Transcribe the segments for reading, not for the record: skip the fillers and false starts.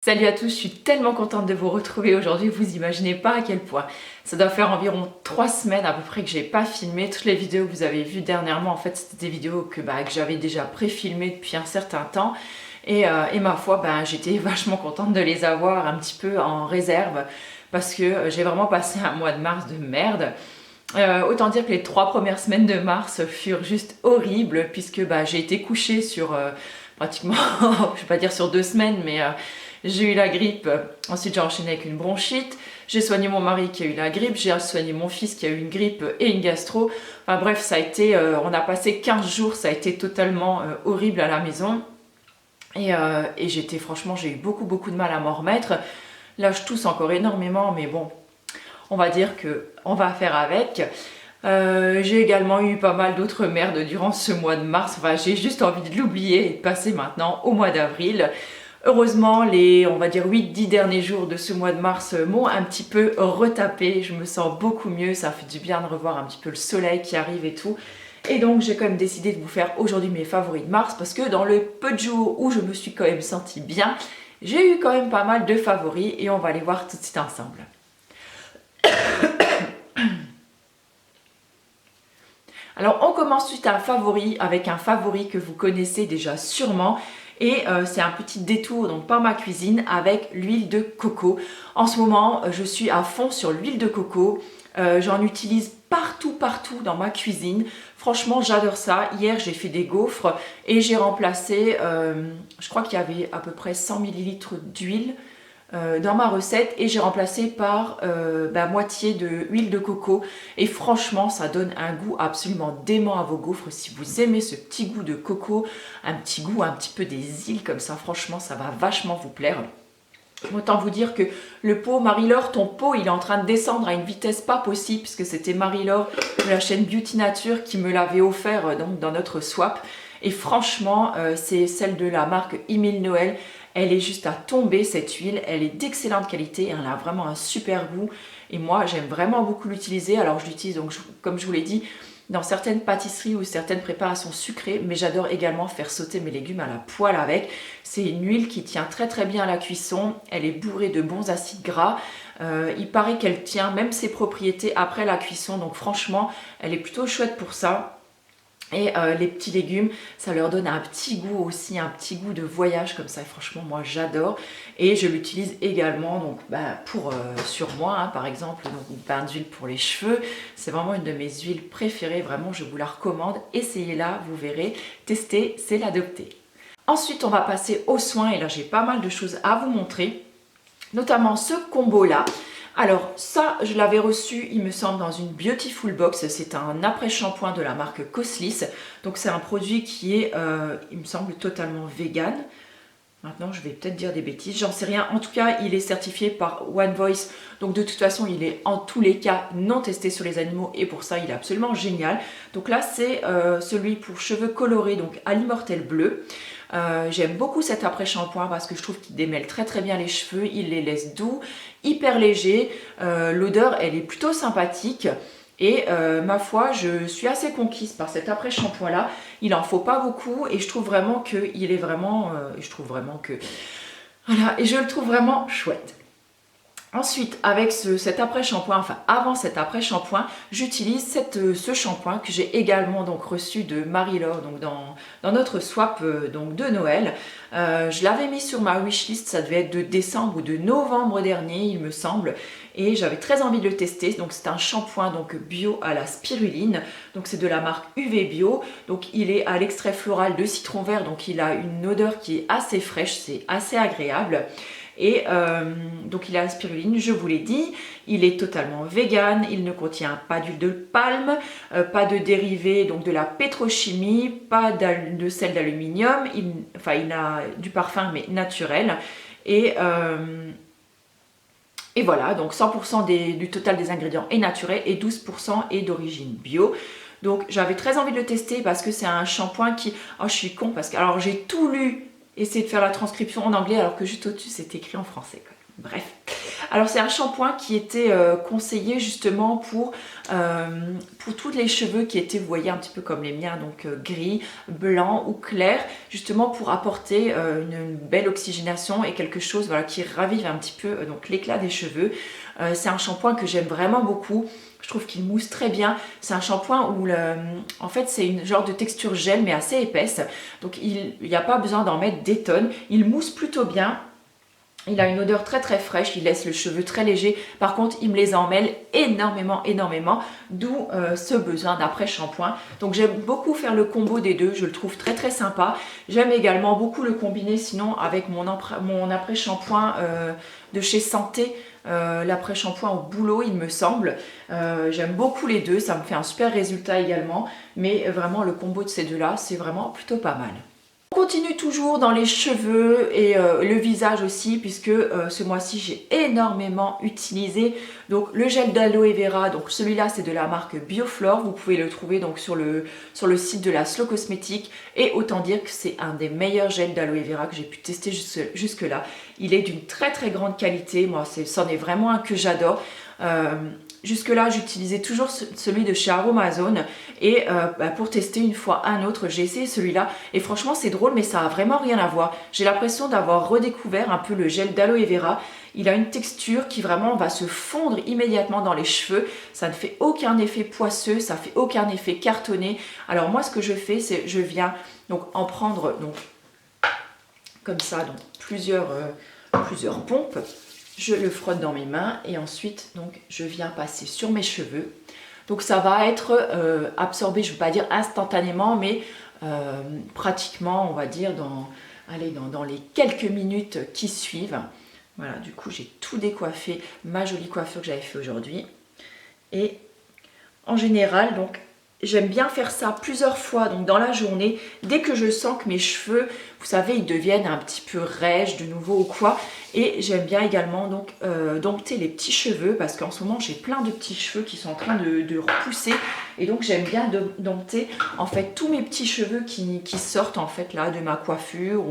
Salut à tous, je suis tellement contente de vous retrouver aujourd'hui, vous imaginez pas à quel point. Ça doit faire environ 3 semaines à peu près que j'ai pas filmé. Toutes les vidéos que vous avez vues dernièrement, en fait c'était des vidéos que j'avais déjà pré-filmées depuis un certain temps. Et ma foi, j'étais vachement contente de les avoir un petit peu en réserve parce que j'ai vraiment passé un mois de mars de merde. Autant dire que les 3 premières semaines de mars furent juste horribles puisque j'ai été couchée sur pratiquement, je vais pas dire sur 2 semaines, mais j'ai eu la grippe. Ensuite j'ai enchaîné avec une bronchite. J'ai soigné mon mari qui a eu la grippe. J'ai soigné mon fils qui a eu une grippe et une gastro. Enfin bref, ça a été, on a passé 15 jours, ça a été totalement horrible à la maison. Et j'étais franchement, j'ai eu beaucoup de mal à m'en remettre. Là je tousse encore énormément, mais bon, on va dire que on va faire avec. J'ai également eu pas mal d'autres merdes durant ce mois de mars. Enfin, j'ai juste envie de l'oublier et de passer maintenant au mois d'avril. Heureusement, les, on va dire 8-10 derniers jours de ce mois de mars m'ont un petit peu retapé. Je me sens beaucoup mieux, ça fait du bien de revoir un petit peu le soleil qui arrive et tout. Et donc, j'ai quand même décidé de vous faire aujourd'hui mes favoris de mars parce que dans le peu de jours où je me suis quand même sentie bien, j'ai eu quand même pas mal de favoris et on va les voir tout de suite ensemble. Alors on commence tout de suite avec un favori que vous connaissez déjà sûrement et c'est un petit détour donc par ma cuisine avec l'huile de coco. En ce moment je suis à fond sur l'huile de coco, j'en utilise partout dans ma cuisine. Franchement j'adore ça. Hier j'ai fait des gaufres et j'ai remplacé, je crois qu'il y avait à peu près 100 ml d'huile dans ma recette et j'ai remplacé par moitié de huile de coco et franchement ça donne un goût absolument dément à vos gaufres. Si vous aimez ce petit goût de coco, un petit goût un petit peu des îles comme ça, franchement ça va vachement vous plaire. Autant vous dire que le pot, Marie-Laure, ton pot il est en train de descendre à une vitesse pas possible puisque c'était Marie-Laure de la chaîne Beauty Nature qui me l'avait offert donc dans notre swap. Et franchement, c'est celle de la marque Emile Noël. Elle est juste à tomber cette huile, elle est d'excellente qualité, elle a vraiment un super goût. Et moi j'aime vraiment beaucoup l'utiliser. Alors je l'utilise donc comme je vous l'ai dit dans certaines pâtisseries ou certaines préparations sucrées, mais j'adore également faire sauter mes légumes à la poêle avec. C'est une huile qui tient très bien à la cuisson, elle est bourrée de bons acides gras. Il paraît qu'elle tient même ses propriétés après la cuisson, donc franchement elle est plutôt chouette pour ça. Et les petits légumes, ça leur donne un petit goût aussi, un petit goût de voyage comme ça. Et franchement, moi j'adore. Et je l'utilise également donc, pour sur moi, hein, par exemple, donc, une bain d'huile pour les cheveux. C'est vraiment une de mes huiles préférées. Vraiment, je vous la recommande. Essayez-la, vous verrez. Testez, c'est l'adopter. Ensuite, on va passer aux soins. Et là, j'ai pas mal de choses à vous montrer. Notamment ce combo-là. Alors ça, je l'avais reçu, il me semble, dans une Beautiful Box. C'est un après-shampoing de la marque Coslis. Donc c'est un produit qui est, il me semble, totalement vegan. Maintenant, je vais peut-être dire des bêtises, j'en sais rien. En tout cas, il est certifié par One Voice. Donc de toute façon, il est en tous les cas non testé sur les animaux. Et pour ça, il est absolument génial. Donc là, c'est celui pour cheveux colorés, donc à l'immortel bleu. J'aime beaucoup cet après-shampoing parce que je trouve qu'il démêle très bien les cheveux, il les laisse doux, hyper légers, l'odeur elle est plutôt sympathique et ma foi je suis assez conquise par cet après-shampoing là. Il en faut pas beaucoup et je trouve vraiment que il est vraiment, voilà, et je le trouve vraiment chouette. Ensuite, avec cet après-shampoing, enfin avant cet après-shampoing, j'utilise ce shampoing que j'ai également donc reçu de Marie-Laure donc dans notre swap donc de Noël. Je l'avais mis sur ma wishlist, ça devait être de décembre ou de novembre dernier, il me semble, et j'avais très envie de le tester. Donc c'est un shampoing donc bio à la spiruline, donc c'est de la marque UV Bio, donc il est à l'extrait floral de citron vert, donc il a une odeur qui est assez fraîche, c'est assez agréable. Et donc il a la spiruline, je vous l'ai dit, il est totalement vegan, il ne contient pas d'huile de palme, pas de dérivés donc de la pétrochimie, pas de sel d'aluminium, il a du parfum mais naturel. Et voilà, donc 100% du total des ingrédients est naturel et 12% est d'origine bio. Donc j'avais très envie de le tester parce que c'est un shampoing qui... Oh je suis con parce que alors j'ai tout lu, essayer de faire la transcription en anglais alors que juste au-dessus c'est écrit en français. Bref. Alors c'est un shampoing qui était conseillé justement pour tous les cheveux qui étaient, vous voyez, un petit peu comme les miens, donc gris, blanc ou clair, justement pour apporter une belle oxygénation et quelque chose, voilà, qui ravive un petit peu donc l'éclat des cheveux. C'est un shampoing que j'aime vraiment beaucoup. Je trouve qu'il mousse très bien. C'est un shampoing où en fait c'est une genre de texture gel mais assez épaisse. Donc il n'y a pas besoin d'en mettre des tonnes. Il mousse plutôt bien. Il a une odeur très très fraîche, il laisse le cheveu très léger. Par contre, il me les emmêle énormément, d'où ce besoin d'après-shampoing. Donc j'aime beaucoup faire le combo des deux, je le trouve très très sympa. J'aime également beaucoup le combiner sinon avec mon après-shampoing de chez Santé, l'après-shampoing au bouleau, il me semble. J'aime beaucoup les deux, ça me fait un super résultat également. Mais vraiment, le combo de ces deux-là, c'est vraiment plutôt pas mal. On continue toujours dans les cheveux et le visage aussi, puisque ce mois-ci j'ai énormément utilisé donc le gel d'aloe vera. Donc celui-là c'est de la marque Bioflore, vous pouvez le trouver donc sur le site de la Slow Cosmétique, et autant dire que c'est un des meilleurs gels d'aloe vera que j'ai pu tester jusque là. Il est d'une très très grande qualité, moi c'en est vraiment un que j'adore. Jusque là j'utilisais toujours celui de chez Aromazone, et pour tester une fois un autre j'ai essayé celui-là et franchement c'est drôle mais ça a vraiment rien à voir. J'ai l'impression d'avoir redécouvert un peu le gel d'aloe vera. Il a une texture qui vraiment va se fondre immédiatement dans les cheveux, ça ne fait aucun effet poisseux, ça fait aucun effet cartonné. Alors moi ce que je fais, c'est je viens donc en prendre donc comme ça, donc plusieurs pompes. Je le frotte dans mes mains et ensuite donc je viens passer sur mes cheveux. Donc ça va être absorbé, je ne veux pas dire instantanément, mais pratiquement, on va dire, dans les quelques minutes qui suivent. Voilà, du coup j'ai tout décoiffé, ma jolie coiffure que j'avais fait aujourd'hui. Et en général, donc j'aime bien faire ça plusieurs fois donc dans la journée. Dès que je sens que mes cheveux, vous savez, ils deviennent un petit peu rêches de nouveau ou quoi. Et j'aime bien également donc dompter les petits cheveux, parce qu'en ce moment j'ai plein de petits cheveux qui sont en train de repousser. Et donc j'aime bien dompter en fait tous mes petits cheveux qui sortent en fait là de ma coiffure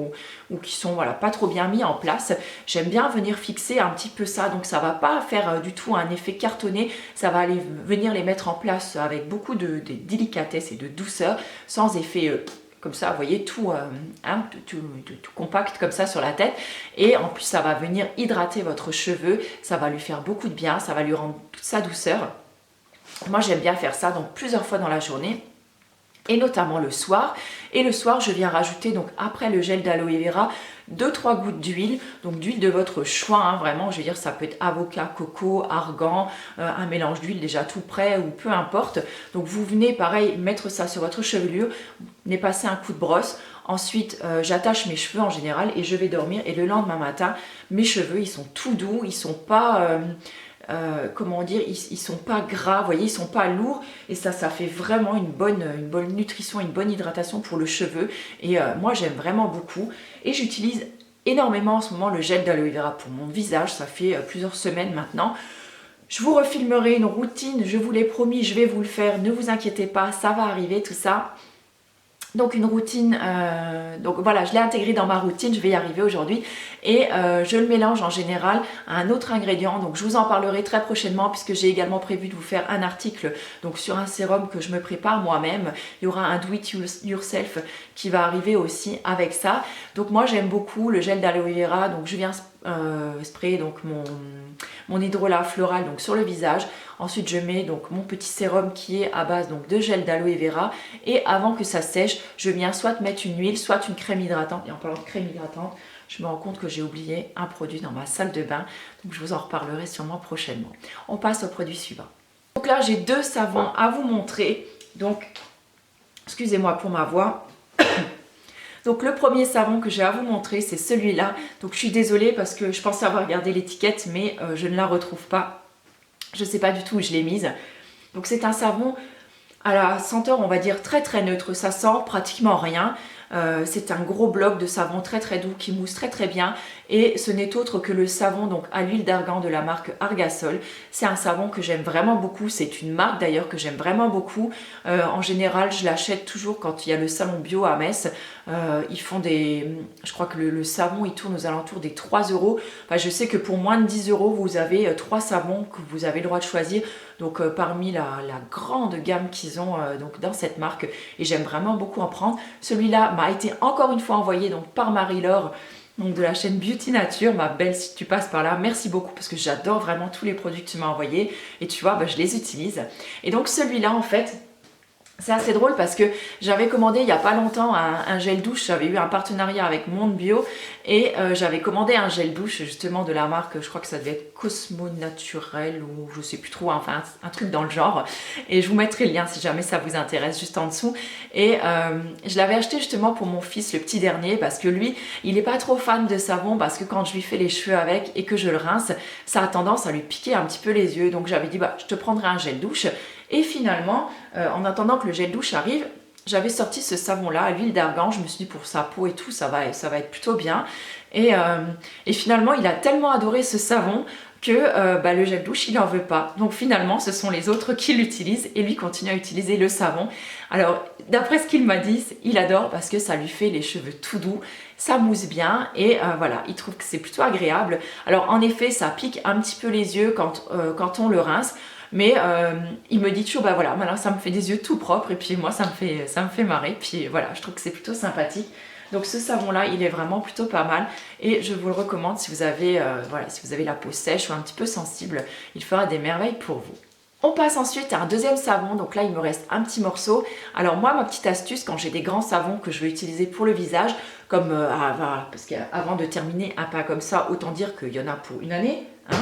ou qui sont voilà pas trop bien mis en place. J'aime bien venir fixer un petit peu ça, donc ça va pas faire du tout un effet cartonné, ça va venir les mettre en place avec beaucoup de délicatesse et de douceur, sans effet comme ça, vous voyez, tout compact comme ça sur la tête. Et en plus, ça va venir hydrater votre cheveu, ça va lui faire beaucoup de bien, ça va lui rendre toute sa douceur. Moi, j'aime bien faire ça donc plusieurs fois dans la journée, et notamment le soir. Et le soir, je viens rajouter donc après le gel d'aloe vera 2-3 gouttes d'huile, donc d'huile de votre choix, hein, vraiment, je veux dire, ça peut être avocat, coco, argan, un mélange d'huile déjà tout prêt ou peu importe. Donc vous venez pareil mettre ça sur votre chevelure, venez passer un coup de brosse. Ensuite, j'attache mes cheveux en général et je vais dormir. Et le lendemain matin, mes cheveux, ils sont tout doux, ils sont pas... comment dire, ils sont pas gras, vous voyez, ils sont pas lourds, et ça fait vraiment une bonne nutrition, une bonne hydratation pour le cheveu. Et moi j'aime vraiment beaucoup, et j'utilise énormément en ce moment le gel d'aloe vera pour mon visage. Ça fait plusieurs semaines maintenant. Je vous refilmerai une routine, je vous l'ai promis, je vais vous le faire, ne vous inquiétez pas, ça va arriver tout ça. Donc une routine, donc voilà, je l'ai intégré dans ma routine, je vais y arriver aujourd'hui, et je le mélange en général à un autre ingrédient. Donc je vous en parlerai très prochainement, puisque j'ai également prévu de vous faire un article donc sur un sérum que je me prépare moi-même. Il y aura un do it yourself qui va arriver aussi avec ça. Donc moi j'aime beaucoup le gel d'aloe vera, donc je viens sprayer donc mon hydrolat floral donc sur le visage. Ensuite je mets donc mon petit sérum qui est à base donc de gel d'aloe vera, et avant que ça sèche, je viens soit mettre une huile, soit une crème hydratante. Et en parlant de crème hydratante, je me rends compte que j'ai oublié un produit dans ma salle de bain, donc je vous en reparlerai sûrement prochainement. On passe au produit suivant. Donc là j'ai deux savons à vous montrer, donc excusez-moi pour ma voix. Donc le premier savon que j'ai à vous montrer, c'est celui-là. Donc je suis désolée parce que je pensais avoir regardé l'étiquette, mais je ne la retrouve pas. Je ne sais pas du tout où je l'ai mise. Donc c'est un savon à la senteur, on va dire, très très neutre. Ça sent pratiquement rien. C'est un gros bloc de savon très très doux qui mousse très très bien et ce n'est autre que le savon donc à l'huile d'argan de la marque Argasol. C'est un savon que j'aime vraiment beaucoup, c'est une marque d'ailleurs que j'aime vraiment beaucoup. En général je l'achète toujours quand il y a le salon bio à Metz. Ils font je crois que le savon il tourne aux alentours des 3 euros. Enfin, je sais que pour moins de 10 euros vous avez 3 savons que vous avez le droit de choisir. Donc parmi la grande gamme qu'ils ont donc dans cette marque et j'aime vraiment beaucoup en prendre. Celui-là m'a été encore une fois envoyé donc par Marie-Laure donc de la chaîne Beauty Nature, ma belle si tu passes par là, merci beaucoup parce que j'adore vraiment tous les produits que tu m'as envoyés et tu vois bah, je les utilise. Et donc celui-là en fait c'est assez drôle parce que j'avais commandé il n'y a pas longtemps un gel douche, j'avais eu un partenariat avec Monde Bio et j'avais commandé un gel douche justement de la marque, je crois que ça devait être Cosmo Naturel ou je sais plus trop, enfin un truc dans le genre et je vous mettrai le lien si jamais ça vous intéresse juste en dessous et je l'avais acheté justement pour mon fils le petit dernier parce que lui il n'est pas trop fan de savon parce que quand je lui fais les cheveux avec et que je le rince ça a tendance à lui piquer un petit peu les yeux donc j'avais dit bah je te prendrai un gel douche. Et finalement, en attendant que le gel douche arrive, j'avais sorti ce savon-là à l'huile d'argan. Je me suis dit pour sa peau et tout, ça va être plutôt bien. Et finalement, il a tellement adoré ce savon que bah, le gel douche, il n'en veut pas. Donc finalement, ce sont les autres qui l'utilisent et lui continue à utiliser le savon. Alors, d'après ce qu'il m'a dit, il adore parce que ça lui fait les cheveux tout doux. Ça mousse bien et voilà, il trouve que c'est plutôt agréable. Alors en effet, ça pique un petit peu les yeux quand on le rince. Mais il me dit toujours, bah voilà, maintenant ça me fait des yeux tout propres et puis moi ça me fait marrer. Puis voilà, je trouve que c'est plutôt sympathique. Donc ce savon-là, il est vraiment plutôt pas mal et je vous le recommande si vous avez, voilà, si vous avez la peau sèche ou un petit peu sensible, il fera des merveilles pour vous. On passe ensuite à un deuxième savon, donc là il me reste un petit morceau. Alors moi ma petite astuce quand j'ai des grands savons que je veux utiliser pour le visage, comme voilà, parce qu'avant de terminer un pas comme ça, autant dire qu'il y en a pour une année, hein,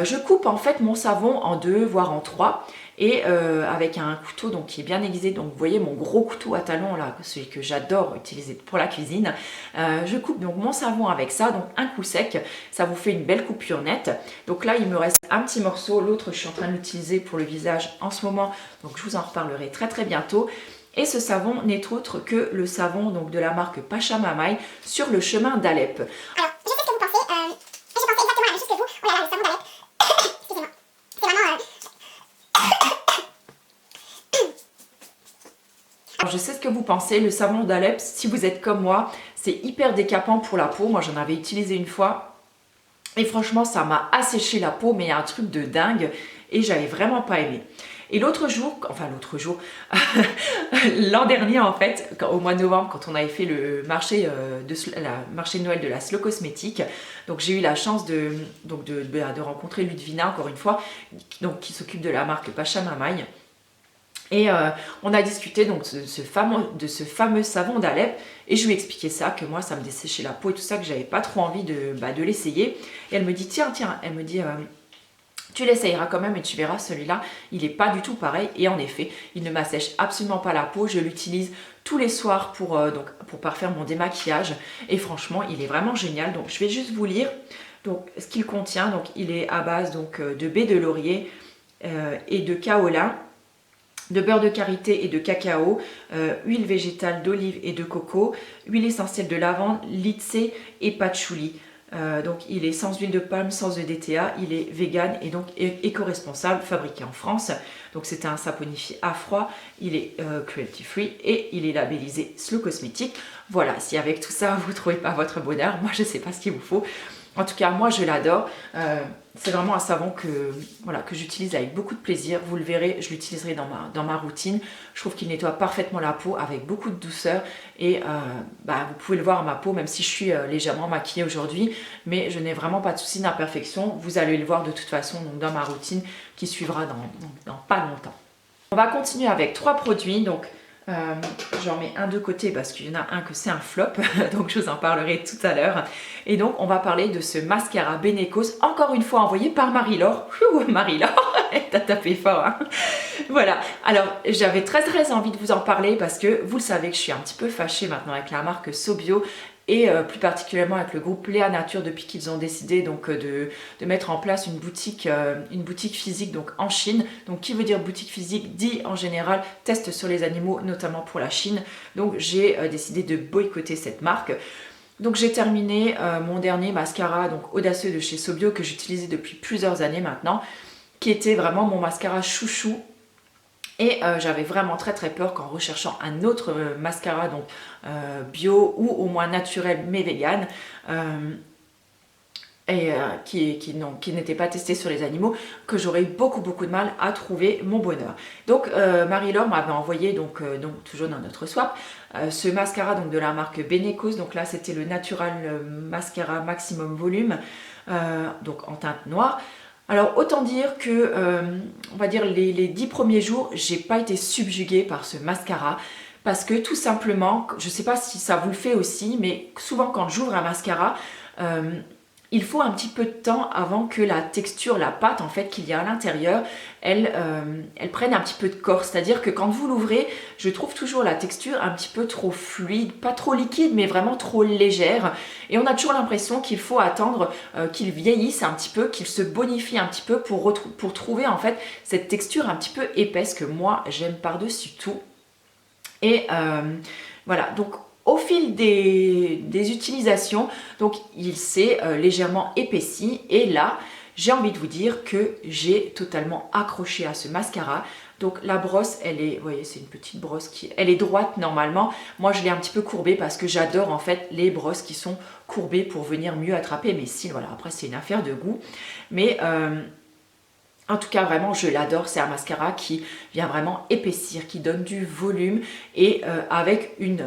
je coupe en fait mon savon en 2 voire en 3 et avec un couteau donc qui est bien aiguisé, donc vous voyez mon gros couteau à talons là, celui que j'adore utiliser pour la cuisine, je coupe donc mon savon avec ça, donc un coup sec, ça vous fait une belle coupure nette. Donc là il me reste un petit morceau, l'autre je suis en train de l'utiliser pour le visage en ce moment, donc je vous en reparlerai très très bientôt. Et ce savon n'est autre que le savon donc, de la marque Pachamamaï sur le chemin d'Alep. Alors, je sais ce que vous pensez, je pensais exactement la même chose que vous. Oh là là, le savon d'Alep. Excusez-moi. C'est vraiment... Alors je sais ce que vous pensez, le savon d'Alep, si vous êtes comme moi, c'est hyper décapant pour la peau. Moi j'en avais utilisé une fois et franchement ça m'a asséché la peau, mais un truc de dingue et j'avais vraiment pas aimé. Et l'autre jour, l'an dernier en fait, au mois de novembre, quand on avait fait le marché, marché de Noël de la Slow Cosmétique, donc j'ai eu la chance de rencontrer Ludvina, encore une fois, donc, qui s'occupe de la marque Pachamamaï. Et on a discuté donc de ce fameux savon d'Alep et je lui ai expliqué ça, que moi ça me desséchait la peau et tout ça, que j'avais pas trop envie de l'essayer. Et elle me dit tiens, elle me dit... tu l'essayeras quand même et tu verras, celui-là, il n'est pas du tout pareil. Et en effet, il ne m'assèche absolument pas la peau. Je l'utilise tous les soirs pour parfaire mon démaquillage. Et franchement, il est vraiment génial. Donc, je vais juste vous lire donc, ce qu'il contient. Donc, il est à base donc, de baies de laurier et de kaolin, de beurre de karité et de cacao, huile végétale d'olive et de coco, huile essentielle de lavande, lycée et patchouli. Donc il est sans huile de palme, sans EDTA, il est vegan et donc éco-responsable, fabriqué en France. Donc c'est un saponifié à froid, il est cruelty free et il est labellisé Slow Cosmétique. Voilà, si avec tout ça vous ne trouvez pas votre bonheur, moi je ne sais pas ce qu'il vous faut. En tout cas, moi je l'adore. C'est vraiment un savon que j'utilise avec beaucoup de plaisir. Vous le verrez, je l'utiliserai dans ma routine. Je trouve qu'il nettoie parfaitement la peau avec beaucoup de douceur. Et vous pouvez le voir à ma peau, même si je suis légèrement maquillée aujourd'hui. Mais je n'ai vraiment pas de souci d'imperfection. Vous allez le voir de toute façon donc, dans ma routine qui suivra dans pas longtemps. On va continuer avec 3 produits. Donc, j'en mets un de côté parce qu'il y en a un que c'est un flop, donc je vous en parlerai tout à l'heure. Et donc on va parler de ce mascara Benecos, encore une fois envoyé par Marie-Laure. Marie-Laure, t'as tapé fort, hein. Voilà, alors j'avais très envie de vous en parler parce que vous le savez que je suis un petit peu fâchée maintenant avec la marque Sobio. et plus particulièrement avec le groupe Léa Nature depuis qu'ils ont décidé donc de mettre en place une boutique physique donc en Chine. Donc qui veut dire boutique physique dit en général test sur les animaux, notamment pour la Chine. Donc j'ai décidé de boycotter cette marque. Donc j'ai terminé mon dernier mascara donc audacieux de chez Sobio que j'utilisais depuis plusieurs années maintenant, qui était vraiment mon mascara chouchou. Et j'avais vraiment très très peur qu'en recherchant un autre mascara donc bio ou au moins naturel mais vegan qui n'était pas testé sur les animaux, que j'aurais eu beaucoup de mal à trouver mon bonheur. Donc Marie-Laure m'avait envoyé donc toujours dans notre swap ce mascara donc de la marque Benecos. Donc là c'était le Natural Mascara Maximum Volume donc en teinte noire. Alors autant dire que, on va dire les 10 premiers jours, j'ai pas été subjuguée par ce mascara parce que tout simplement, je sais pas si ça vous le fait aussi, mais souvent quand j'ouvre un mascara, il faut un petit peu de temps avant que la texture, la pâte en fait qu'il y a à l'intérieur, elle prenne un petit peu de corps. C'est-à-dire que quand vous l'ouvrez, je trouve toujours la texture un petit peu trop fluide, pas trop liquide, mais vraiment trop légère. Et on a toujours l'impression qu'il faut attendre qu'il vieillisse un petit peu, qu'il se bonifie un petit peu pour trouver en fait cette texture un petit peu épaisse que moi j'aime par-dessus tout. Et voilà, donc au fil des utilisations, donc il s'est légèrement épaissi et là, j'ai envie de vous dire que j'ai totalement accroché à ce mascara. Donc la brosse, elle est, vous voyez, c'est une petite brosse elle est droite normalement. Moi, je l'ai un petit peu courbée parce que j'adore en fait les brosses qui sont courbées pour venir mieux attraper mes cils. Voilà, après c'est une affaire de goût, mais en tout cas, vraiment, je l'adore. C'est un mascara qui vient vraiment épaissir, qui donne du volume et avec une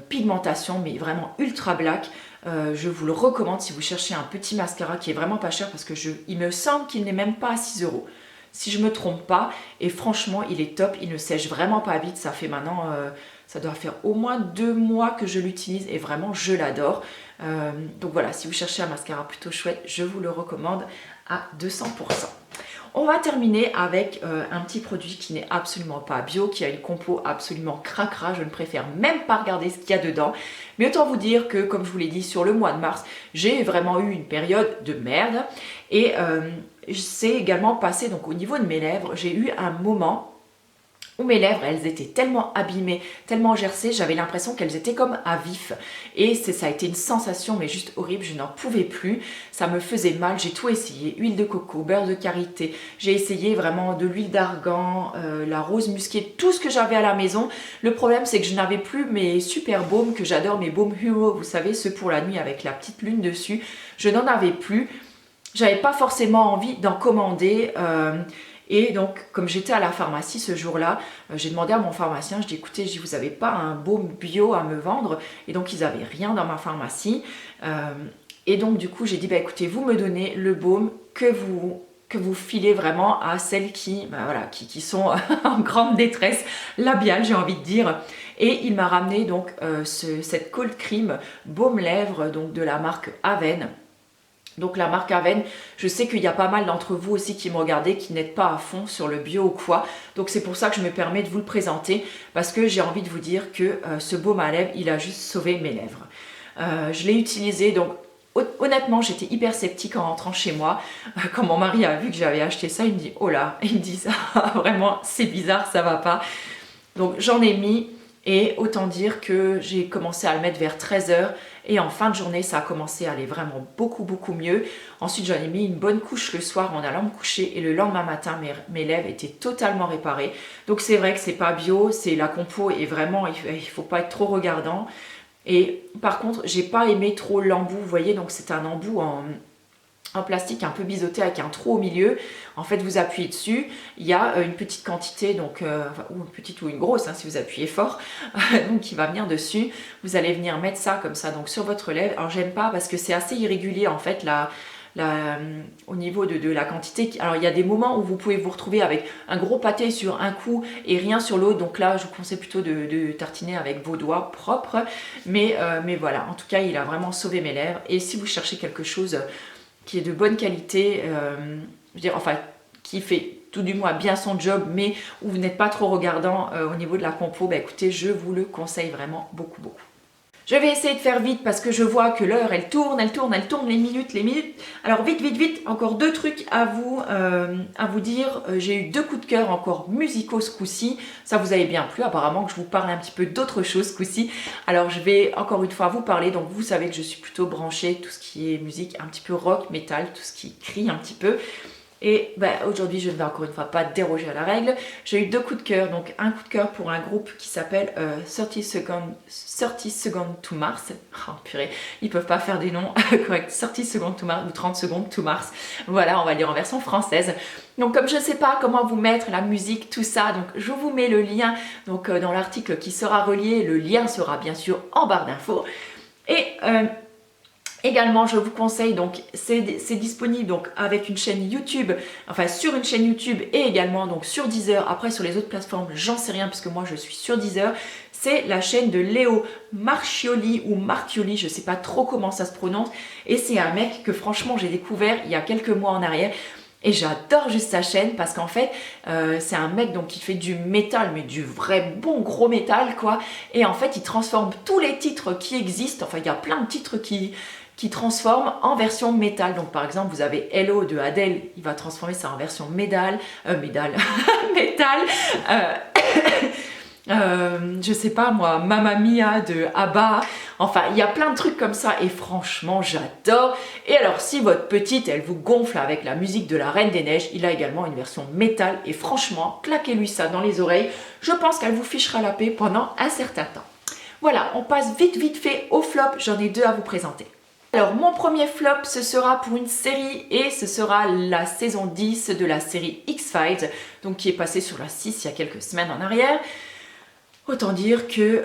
pigmentation, mais vraiment ultra black. Je vous le recommande si vous cherchez un petit mascara qui est vraiment pas cher parce que il me semble qu'il n'est même pas à 6 €. Si je ne me trompe pas. Et franchement, il est top. Il ne sèche vraiment pas vite. Ça fait maintenant, ça doit faire au moins 2 mois que je l'utilise et vraiment, je l'adore. Donc voilà, si vous cherchez un mascara plutôt chouette, je vous le recommande à 200%. On va terminer avec un petit produit qui n'est absolument pas bio, qui a une compo absolument cracra. Je ne préfère même pas regarder ce qu'il y a dedans. Mais autant vous dire que, comme je vous l'ai dit, sur le mois de mars, j'ai vraiment eu une période de merde. Et c'est également passé donc au niveau de mes lèvres. J'ai eu un moment où mes lèvres, elles étaient tellement abîmées, tellement gercées, j'avais l'impression qu'elles étaient comme à vif. Et ça a été une sensation, mais juste horrible, je n'en pouvais plus. Ça me faisait mal, j'ai tout essayé. Huile de coco, beurre de karité, j'ai essayé vraiment de l'huile d'argan, la rose musquée, tout ce que j'avais à la maison. Le problème, c'est que je n'avais plus mes super baumes, que j'adore, mes baumes Hero, vous savez, ceux pour la nuit avec la petite lune dessus. Je n'en avais plus. J'avais pas forcément envie d'en commander. Et donc, comme j'étais à la pharmacie ce jour-là, j'ai demandé à mon pharmacien, je dis écoutez, vous n'avez pas un baume bio à me vendre? Et donc, ils n'avaient rien dans ma pharmacie. Et donc, du coup, j'ai dit écoutez, vous me donnez le baume que vous filez vraiment à celles qui sont en grande détresse labiale, j'ai envie de dire. Et il m'a ramené donc cette cold cream baume lèvres donc de la marque Aven. Donc la marque Aven, je sais qu'il y a pas mal d'entre vous aussi qui me regardez, qui n'êtes pas à fond sur le bio ou quoi. Donc c'est pour ça que je me permets de vous le présenter, parce que j'ai envie de vous dire que ce baume à lèvres, il a juste sauvé mes lèvres. Je l'ai utilisé, donc honnêtement j'étais hyper sceptique en rentrant chez moi. Quand mon mari a vu que j'avais acheté ça, il me dit oh là, il me dit ça, vraiment c'est bizarre, ça va pas. Donc j'en ai mis. Et autant dire que j'ai commencé à le mettre vers 13 h et en fin de journée ça a commencé à aller vraiment beaucoup mieux. Ensuite j'en ai mis une bonne couche le soir en allant me coucher et le lendemain matin mes lèvres étaient totalement réparées. Donc c'est vrai que c'est pas bio, c'est la compo et vraiment il faut pas être trop regardant. Et par contre j'ai pas aimé trop l'embout, vous voyez, donc c'est un embout en plastique un peu biseauté avec un trou au milieu. En fait vous appuyez dessus, il y a une petite quantité, donc ou une petite ou une grosse si vous appuyez fort, donc qui va venir dessus. Vous allez venir mettre ça comme ça donc sur votre lèvre. Alors j'aime pas parce que c'est assez irrégulier en fait au niveau de la quantité. Alors il y a des moments où vous pouvez vous retrouver avec un gros pâté sur un coup et rien sur l'autre, donc là je vous conseille plutôt de tartiner avec vos doigts propres, mais voilà, en tout cas il a vraiment sauvé mes lèvres. Et si vous cherchez quelque chose qui est de bonne qualité, je veux dire, enfin qui fait tout du moins bien son job, mais où vous n'êtes pas trop regardant au niveau de la compo, écoutez, je vous le conseille vraiment beaucoup. Je vais essayer de faire vite parce que je vois que l'heure elle tourne, les minutes, les minutes. Alors vite, vite, vite, encore deux trucs à vous dire. J'ai eu deux coups de cœur encore musicaux ce coup-ci. Ça vous avait bien plu, apparemment que je vous parle un petit peu d'autre chose ce coup-ci. Alors je vais encore une fois vous parler. Donc vous savez que je suis plutôt branchée tout ce qui est musique un petit peu rock, métal, tout ce qui crie un petit peu. Et aujourd'hui, je ne vais encore une fois pas déroger à la règle. J'ai eu deux coups de cœur. Donc un coup de cœur pour un groupe qui s'appelle 30 Seconds to Mars. Oh purée, ils peuvent pas faire des noms corrects. 30 Seconds to Mars ou 30 secondes to Mars. Voilà, on va lire en version française. Donc comme je ne sais pas comment vous mettre la musique, tout ça, donc je vous mets le lien donc, dans l'article qui sera relié. Le lien sera bien sûr en barre d'infos. Et... également, je vous conseille, donc c'est disponible donc avec une chaîne YouTube, enfin sur une chaîne YouTube et également donc sur Deezer. Après sur les autres plateformes, j'en sais rien puisque moi je suis sur Deezer. C'est la chaîne de Léo Marchioli ou Marchioli, je sais pas trop comment ça se prononce. Et c'est un mec que franchement j'ai découvert il y a quelques mois en arrière. Et j'adore juste sa chaîne parce qu'en fait, c'est un mec donc qui fait du métal, mais du vrai bon gros métal quoi. Et en fait, il transforme tous les titres qui existent. Enfin, il y a plein de titres qui transforment en version métal. Donc par exemple, vous avez Hello de Adele, il va transformer ça en version métal. Je sais pas moi, Mamma Mia de ABBA. Enfin, il y a plein de trucs comme ça et franchement, j'adore. Et alors, si votre petite, elle vous gonfle avec la musique de la Reine des Neiges, il a également une version métal et franchement, claquez-lui ça dans les oreilles. Je pense qu'elle vous fichera la paix pendant un certain temps. Voilà, on passe vite fait au flop. J'en ai deux à vous présenter. Alors mon premier flop ce sera pour une série et ce sera la saison 10 de la série X-Files, donc qui est passée sur la 6 il y a quelques semaines en arrière. Autant dire que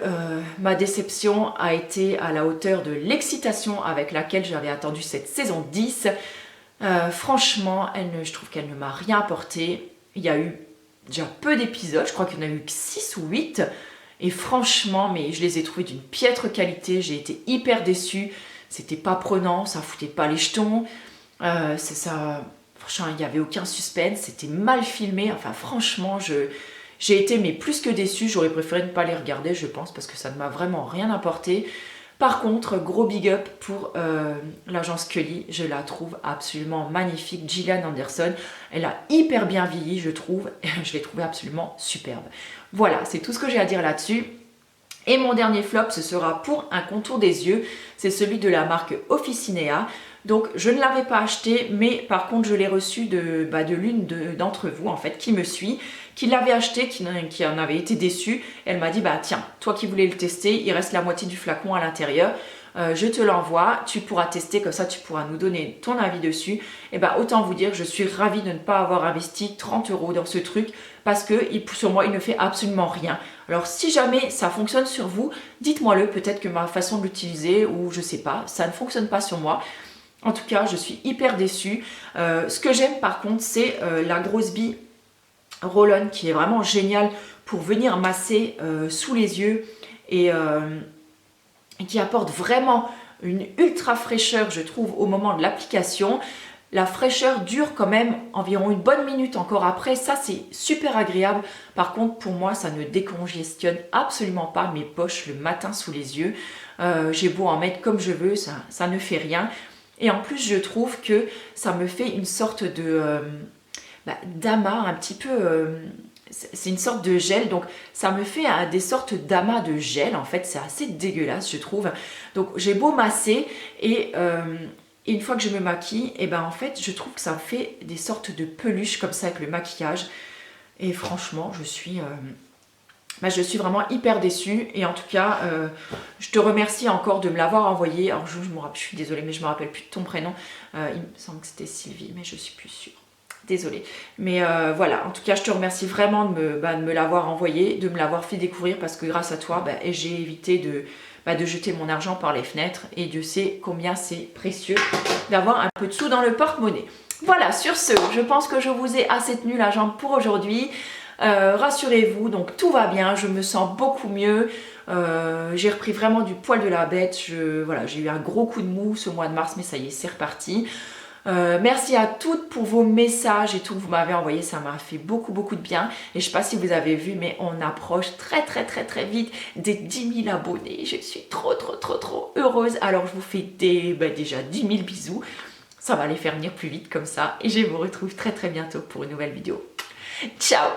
ma déception a été à la hauteur de l'excitation avec laquelle j'avais attendu cette saison 10. Franchement, je trouve qu'elle ne m'a rien apporté. Il y a eu déjà peu d'épisodes, je crois qu'il y en a eu que 6 ou 8. Et franchement, mais je les ai trouvés d'une piètre qualité, j'ai été hyper déçue. C'était pas prenant, ça foutait pas les jetons, franchement, il n'y avait aucun suspense, c'était mal filmé, enfin franchement, j'ai été mais plus que déçue, j'aurais préféré ne pas les regarder, je pense, parce que ça ne m'a vraiment rien apporté. Par contre, gros big up pour l'agence Scully, je la trouve absolument magnifique, Gillian Anderson, elle a hyper bien vieilli, je trouve, je l'ai trouvée absolument superbe. Voilà, c'est tout ce que j'ai à dire là-dessus. Et mon dernier flop, ce sera pour un contour des yeux. C'est celui de la marque Officinea. Donc, je ne l'avais pas acheté, mais par contre, je l'ai reçu de l'une d'entre vous, en fait, qui me suit, qui l'avait acheté, qui en avait été déçue. Elle m'a dit, tiens, toi qui voulais le tester, il reste la moitié du flacon à l'intérieur. Je te l'envoie, tu pourras tester, comme ça tu pourras nous donner ton avis dessus. Et autant vous dire que je suis ravie de ne pas avoir investi 30 € dans ce truc parce que sur moi il ne fait absolument rien. Alors si jamais ça fonctionne sur vous, dites-moi-le, peut-être que ma façon de l'utiliser ou je sais pas, ça ne fonctionne pas sur moi. En tout cas, je suis hyper déçue. Ce que j'aime par contre, c'est la grosse bille Roll-On qui est vraiment géniale pour venir masser sous les yeux et qui apporte vraiment une ultra fraîcheur, je trouve, au moment de l'application. La fraîcheur dure quand même environ une bonne minute encore après. Ça, c'est super agréable. Par contre, pour moi, ça ne décongestionne absolument pas mes poches le matin sous les yeux. J'ai beau en mettre comme je veux, ça ne fait rien. Et en plus, je trouve que ça me fait une sorte de d'amas un petit peu... c'est une sorte de gel, donc ça me fait des sortes d'amas de gel. En fait, c'est assez dégueulasse, je trouve. Donc, j'ai beau masser et une fois que je me maquille, en fait, je trouve que ça me fait des sortes de peluches comme ça avec le maquillage. Et franchement, je suis vraiment hyper déçue. Et en tout cas, je te remercie encore de me l'avoir envoyé. Alors, je suis désolée, mais je me rappelle plus de ton prénom. Il me semble que c'était Sylvie, mais je suis plus sûre. Désolée. Mais voilà, en tout cas, je te remercie vraiment de me l'avoir envoyé, de me l'avoir fait découvrir parce que grâce à toi, j'ai évité de jeter mon argent par les fenêtres et Dieu sait combien c'est précieux d'avoir un peu de sous dans le porte-monnaie. Voilà, sur ce, je pense que je vous ai assez tenu la jambe pour aujourd'hui. Rassurez-vous, donc tout va bien, je me sens beaucoup mieux. J'ai repris vraiment du poil de la bête. J'ai eu un gros coup de mou ce mois de mars, mais ça y est, c'est reparti. Merci à toutes pour vos messages et tout que vous m'avez envoyé, ça m'a fait beaucoup de bien. Et je sais pas si vous avez vu, mais on approche très vite des 10 000 abonnés. Je suis trop heureuse. Alors je vous fais déjà 10 000 bisous. Ça va les faire venir plus vite comme ça. Et je vous retrouve très bientôt pour une nouvelle vidéo. Ciao!